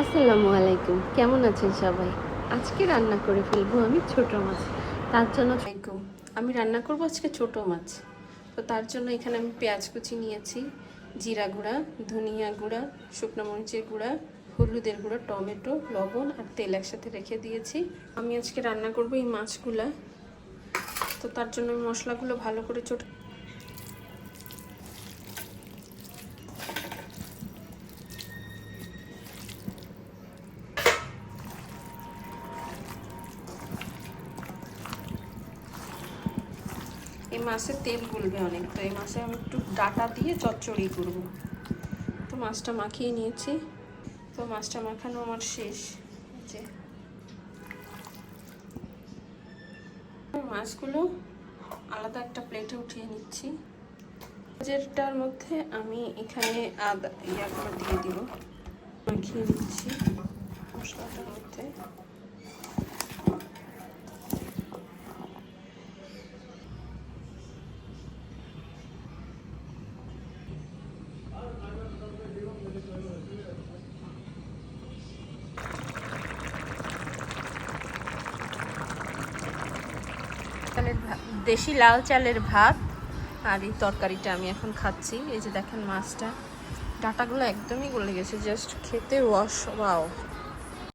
আসসালামু আলাইকুম, কেমন আছেন সবাই? আজকে রান্না করে ফেলবো আমি ছোট মাছ। তার জন্য আমি রান্না করব আজকে ছোট মাছ। তো তার জন্য এখানে আমি পেঁয়াজ কুচি নিয়েছি, জিরা গুঁড়া, ধনিয়া গুঁড়া, শুকনো মরিচের গুঁড়া, হলুদের গুঁড়া, টমেটো, লবণ আর তেল একসাথে রেখে দিয়েছি। আমি আজকে রান্না করব এই মাছগুলা। তো তার জন্য আমি মশলাগুলো ভালো করে ছোট এই মাছের তেল গুলবে অনেক, তো এই মাছে আমি একটু ডাটা দিয়ে চচ্চড়ি করব। তো মাছটা মাখিয়ে নিয়েছি। তো মাছটা মাখানো আমার শেষ। যে মাছগুলো আলাদা একটা প্লেটে উঠিয়ে নিচ্ছি। যেটার মধ্যে আমি এখানে আদা ইয়াগুলো দিয়ে দিব, মাখিয়ে নিচ্ছি মশলাটার মধ্যে। দেশি লাল চালের ভাত আর এই তরকারিটা আমি এখন খাচ্ছি। এই যে দেখেন মাছটা, ডাটাগুলো একদমই গলে গেছে, জাস্ট খেতে ওয়াও।